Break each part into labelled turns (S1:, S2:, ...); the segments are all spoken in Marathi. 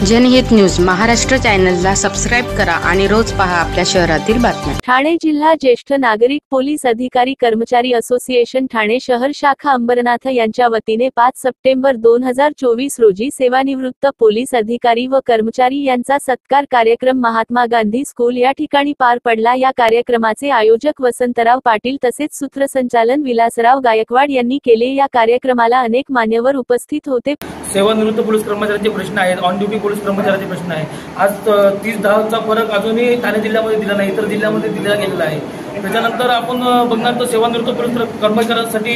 S1: जनहित न्यूज महाराष्ट्र चॅनलला सबस्क्राइब करा आणि रोज पहा आपल्या शहरातील बातम्या।
S2: ठाणे जिल्हा ज्येष्ठ नागरिक पोलीस अधिकारी कर्मचारी असोसिएशन ठाणे शहर शाखा अंबरनाथ यांच्या वतीने 5 सप्टेंबर 2024 रोजी सेवानिवृत्त पोलीस अधिकारी व कर्मचारी यांचा सत्कार कार्यक्रम महात्मा गांधी स्कूल या ठिकाणी पार पडला। या कार्यक्रमाचे आयोजक वसंतराव पाटील तसेच सूत्रसंचालन विलासराव गायकवाड यांनी केले। या कार्यक्रमाला अनेक मान्यवर उपस्थित होते।
S3: सेवानिवृत्त पोलीस कर्मचाऱ्यांचे प्रश्न आहेत, ऑन ड्युटी पोलीस कर्मचाऱ्यांचे प्रश्न आहे। आज 30-10चा फरक अजूनही ठाणे जिल्ह्यामध्ये दिला नाही, इतर जिल्ह्यामध्ये दिला गेलेला आहे। त्याच्यानंतर आपण बघणार तर सेवानिवृत्त पोलीस कर्मचाऱ्यांसाठी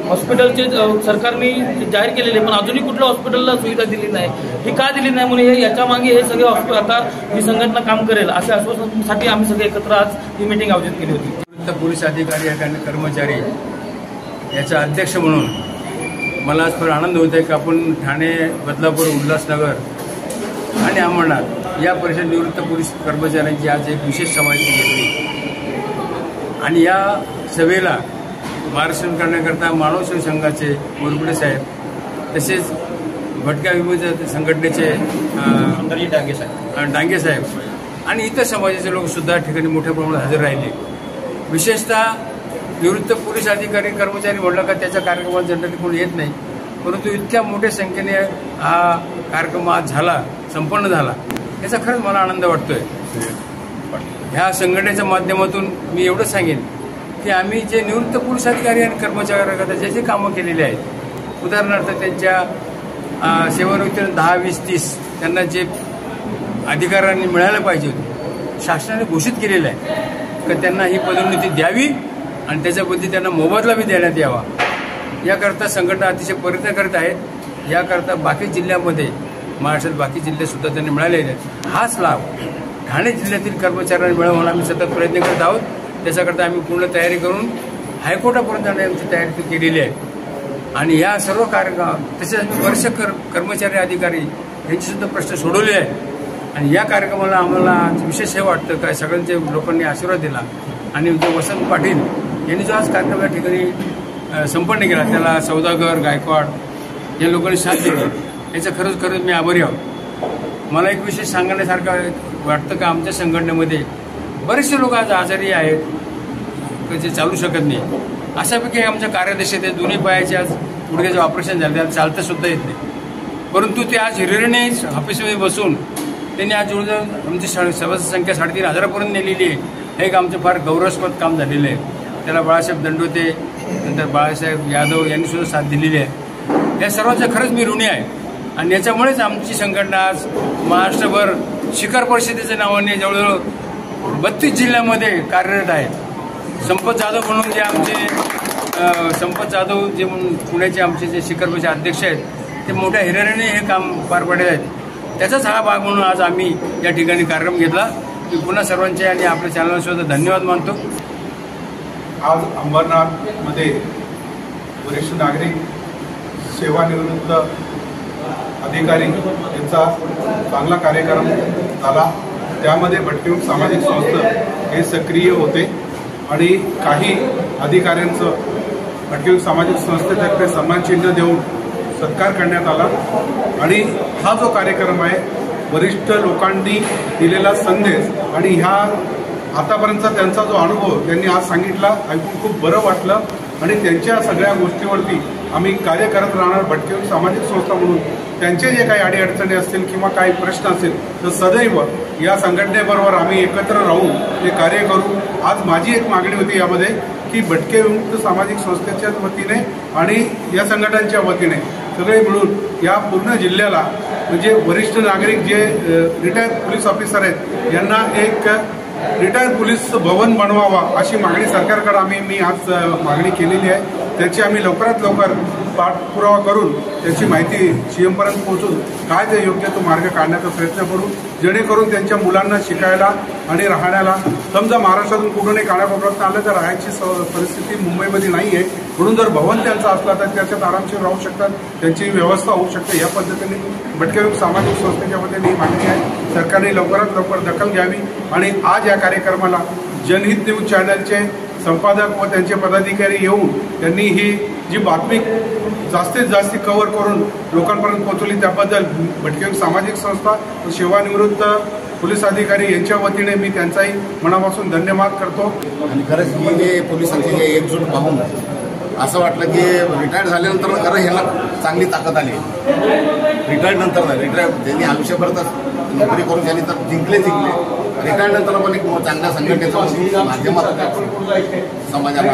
S3: हॉस्पिटलचे सरकारने जाहीर केलेले, पण अजूनही कुठल्या हॉस्पिटलला सुविधा दिली नाही। ही का दिली नाही म्हणून याच्या मागे हे सगळे आता ही संघटना काम करेल असे आश्वासनासाठी आम्ही सगळे एकत्र आज ही मीटिंग आयोजित केली होती।
S4: पोलीस अधिकारी आणि कर्मचारी याचा अध्यक्ष म्हणून मला आज फार आनंद होत आहे की आपण ठाणे, बदलापूर, उल्हासनगर आणि अंबरनाथ या परिषद निवृत्त पोलीस कर्मचाऱ्यांची आज एक विशेष समावेश घेतली आणि या सभेला मार्गदर्शन करण्याकरता मानव संघाचे मोरगुडे साहेब तसेच भटक्या विमोचन संघटनेचे डांगे साहेब आणि इतर समाजाचे लोक सुद्धा ठिकाणी मोठ्या प्रमाणात हजर राहिले। विशेषतः निवृत्त पोलीस अधिकारी कर्मचारी म्हणलं का त्याच्या कार्यक्रमात जनरली कोणी येत नाही, परंतु इतक्या मोठ्या संख्येने हा कार्यक्रम आज झाला, संपन्न झाला, याचा खरंच मला आनंद वाटतोय। ह्या संघटनेच्या माध्यमातून मी एवढं सांगेन की आम्ही जे निवृत्त पोलीस अधिकारी आणि कर्मचाऱ्यांकरता जे जे कामं केलेली आहेत, उदाहरणार्थ त्यांच्या सेवानिवृत्तीने 10, 20, 30 त्यांना जे अधिकाऱ्यांनी मिळायला पाहिजे होते शासनाने घोषित केलेलं आहे की त्यांना ही पदोन्नती द्यावी आणि त्याच्या बदली त्यांना मोबदला बी देण्यात यावा। याकरता संघटना अतिशय प्रयत्न करत आहेत। याकरता बाकी जिल्ह्यामध्ये महाराष्ट्रात बाकी जिल्हे सुद्धा त्यांनी मिळालेले आहेत। हाच लाभ ठाणे जिल्ह्यातील कर्मचाऱ्यांना मिळावा म्हणून आम्ही सतत प्रयत्न करत आहोत। त्याच्याकरता आम्ही पूर्ण तयारी करून हायकोर्टापर्यंत आमची तयारी केलेली आहे आणि या सर्व कार्यक्रम तसेच आम्ही बरेचसे कर्मचारी अधिकारी यांचे सुद्धा प्रश्न सोडवले आहेत आणि या कार्यक्रमाला आम्हाला विशेष हे वाटतं काय सगळ्यांच्या लोकांनी आशीर्वाद दिला आणि जो वसंत पाटील यांनी जो आज कार्यक्रम या ठिकाणी संपन्न केला त्याला सौदागर, गायकवाड या लोकांनी साथ दिली, याचं खरंच मी आभारी आहोत। मला एक विशेष सांगण्यासारखं वाटतं का आमच्या संघटनेमध्ये बरेचसे लोक आज आजारी आहेत जे चालू शकत नाही, अशापैकी आमच्या कार्याध्यक्ष ते दोन्ही पायाचे आज गुडघ्याचं ऑपरेशन झालं, त्याला चालता सुद्धा येत नाही, परंतु ते आज हिरिरीने ऑफिसमध्ये बसून त्यांनी आज जवळजवळ आमची सभासद संख्या 3,500पर्यंत नेलेली आहे। हे एक आमचं फार गौरवास्पद काम झालेलं आहे। त्याला बाळासाहेब दंडोते नंतर बाळासाहेब यादव यांनी सुद्धा साथ दिलेली आहे। या सर्वांचा खरंच मी ऋणी आहे आणि याच्यामुळेच आमची संघटना आज महाराष्ट्रभर शिखर परिषदेच्या नावाने जवळजवळ 32 जिल्ह्यामध्ये कार्यरत आहे। संपत जाधव म्हणून जे आमचे जे म्हणून पुण्याचे आमचे जे शिखर परिषद अध्यक्ष आहेत ते मोठ्या हिरिरीने हे काम पार पाडले आहेत। त्याचाच हा भाग म्हणून आज आम्ही या ठिकाणी कार्यक्रम घेतला। मी पुन्हा सर्वांचे आणि आपल्या चॅनलला सुद्धा धन्यवाद मानतो।
S5: आज अंबरनाथमध्ये वरिष्ठ नागरिक सेवानिवृत्त अधिकारी यांचा चांगला कार्यक्रम झाला। त्यामध्ये भटके सामाजिक संस्था हे सक्रिय होते आणि काही अधिकाऱ्यांचं भटके सामाजिक संस्थेतर्फे सन्मानचिन्ह देऊन सत्कार करण्यात आला आणि हा जो कार्यक्रम आहे वरिष्ठ लोकांनी दिलेला संदेश आणि ह्या आतापर्यंतचा त्यांचा जो अनुभव त्यांनी आज सांगितला ऐकून खूप बरं वाटलं आणि त्यांच्या सगळ्या गोष्टीवरती आम्ही कार्य करत राहणार। भटके सामाजिक संस्था म्हणून त्यांचे जे काही अडीअडचणी असतील किंवा काही प्रश्न असेल तर सदैव या संघटनेबरोबर आम्ही एकत्र राहून ते कार्य करू। आज माझी एक मागणी होती यामध्ये की भटके विमुक्त सामाजिक संस्थेच्या वतीने आणि या संघटनांच्या वतीने सगळे मिळून या पूर्ण जिल्ह्याला म्हणजे वरिष्ठ नागरिक जे रिटायर्ड पोलीस ऑफिसर आहेत यांना एक रिटायर्ड पोलीस भवन बनवावा अशी मागणी सरकारकडे मी आज मागणी केलेली आहे। त्याची आम्ही लवकरात लवकर पाठपुरावा करून त्याची माहिती सीएमपर्यंत पोहोचून काय ते योग्य तो मार्ग काढण्याचा प्रयत्न करू, जेणेकरून त्यांच्या मुलांना शिकायला आणि राहण्याला समजा महाराष्ट्रातून कुठूनही कानाकोपऱ्यात आलं तर राहायची परिस्थिती मुंबईमध्ये नाही आहे, म्हणून जर भवन त्यांचं असलं तर त्याच्यात आरामशीर राहू शकतात, त्यांची व्यवस्था होऊ शकते। या पद्धतीने भटके सामाजिक संस्थेच्या वतीने ही मागणी आहे। सरकारने लवकरात लवकर दखल घ्यावी आणि आज या कार्यक्रमाला जनहित न्यूज चॅनलचे संपादक व त्यांचे पदाधिकारी येऊन त्यांनी ही जी बातमी जास्तीत जास्त कव्हर करून लोकांपर्यंत पोहोचवली त्याबद्दल भटके सामाजिक संस्था व सेवानिवृत्त पोलीस अधिकारी यांच्या वतीने मी त्यांचाही मनापासून धन्यवाद करतो.
S6: आणि खरंच ही जे पोलिसांची जे एकजूट पाहून असं वाटलं की रिटायर्ड झाल्यानंतर खरं ह्याला चांगली ताकद आली. रिटायर्ड नंतर त्यांनी आयुष्यभरच नोकरी करून त्यांनी तर जिंकले. रिटायर्ड नंतर पण एक चांगल्या संघटनेच्या माध्यमातून समाजाला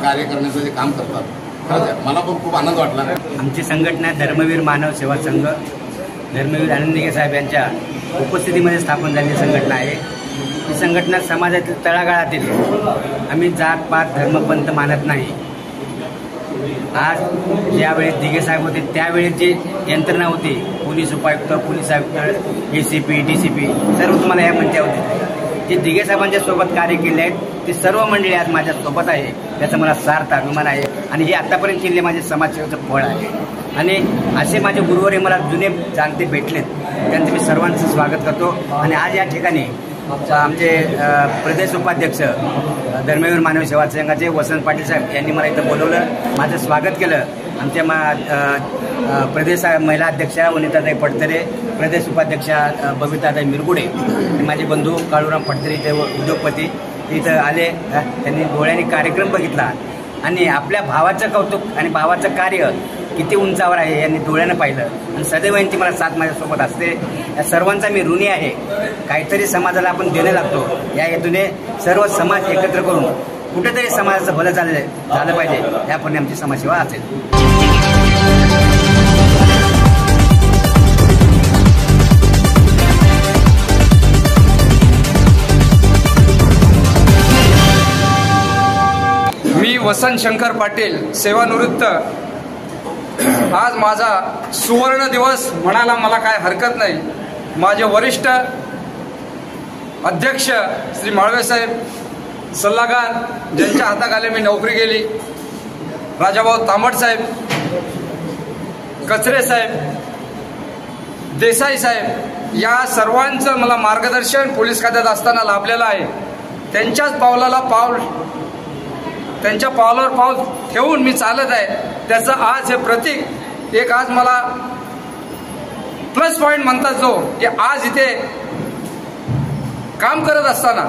S6: कार्य करण्याचं जे काम करतात. खरंच मला पण खूप आनंद वाटला.
S7: आमची संघटना धर्मवीर मानव सेवा संघ धर्मवीर आनंद दिघे साहेब यांच्या उपस्थितीमध्ये स्थापन झालेली संघटना आहे. ही संघटना समाजातील तळागाळातील आम्ही जात पात धर्मपंथ मानत नाही. आज ज्यावेळेस दिघे साहेब होते त्यावेळेस जी यंत्रणा होती पोलीस उपायुक्त पोलीस आयुक्त ACP DCP सर्व तुम्हाला या मंचावरती जे दिघे साहेबांच्या सोबत कार्य केले आहेत ते सर्व मंडळी आज माझ्या सोबत आहे. त्याचा मला सार्थ अभिमान आहे आणि हे आतापर्यंत केलेले माझे समाजसेवेचं फळ आहे. आणि असे माझे गुरुवारी मला जुने जाणते भेटलेत त्यांचं मी सर्वांचं स्वागत करतो. आणि आज या ठिकाणी आमचे प्रदेश उपाध्यक्ष धर्मवीर मानव सेवा संघाचे वसंत पाटील साहेब यांनी मला इथं बोलवलं, माझं स्वागत केलं. आमच्या प्रदेश महिला अध्यक्षा वनिताताई पडतरे, प्रदेश उपाध्यक्षा बबिताताई मिरगुडे, माझे बंधू काळूराम पडतरे ते उद्योगपती इथं आले. त्यांनी डोळ्यांनी कार्यक्रम बघितला आणि आपल्या भावाचं कौतुक आणि भावाचं कार्य किती उंचावर आहे यांनी डोळ्यानं पाहिलं. आणि सदैव यांची मला साथ माझ्यासोबत असते. या सर्वांचा मी ऋणी आहे. काहीतरी समाजाला आपण देणं लागतो या हेतूने सर्व समाज एकत्र करून कुठेतरी समाजाचं भलं झालं पाहिजे यापुढे आमची समाजसेवा असेल.
S8: मी वसंत शंकर पाटील सेवानिवृत्त. आज माझा सुवर्ण दिवस म्हणायला मला काय हरकत नाही. माझे वरिष्ठ अध्यक्ष श्री माळवे साहेब, सल्लागार ज्यांच्या हाताखाली मी नोकरी केली, राजाभाऊ तांबट साहेब, कचरे साहेब, देसाई साहेब, या सर्वांचं मला मार्गदर्शन पोलीस खात्यात असताना लाभलेलं आहे. त्यांच्याच त्यांच्या पावलावर पाऊल ठेवून मी चालत आहे. त्याचं आज हे प्रतीक एक आज मला प्लस पॉइंट म्हणतात जो की आज इथे काम करत असताना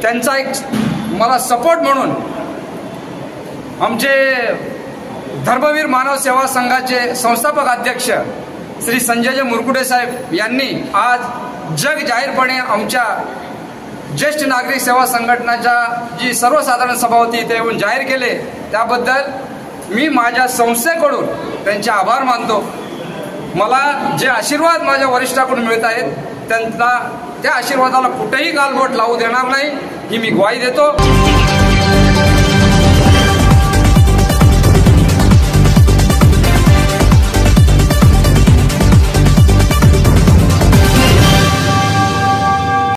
S8: त्यांचा एक मला सपोर्ट म्हणून आमचे धर्मवीर मानव सेवा संघाचे संस्थापक अध्यक्ष श्री संजय मुरकुटे साहेब यांनी आज जग जाहीरपणे आमच्या ज्येष्ठ नागरिक सेवा संघटनाच्या जी सर्वसाधारण सभा होती इथे येऊन जाहीर केले. त्याबद्दल मी माझ्या संस्थेकडून त्यांचे आभार मानतो. मला जे आशीर्वाद माझ्या वरिष्ठाकडून मिळत आहेत त्यांना त्या आशीर्वादाला कुठेही गालबोट लावू देणार नाही ही मी ग्वाही देतो.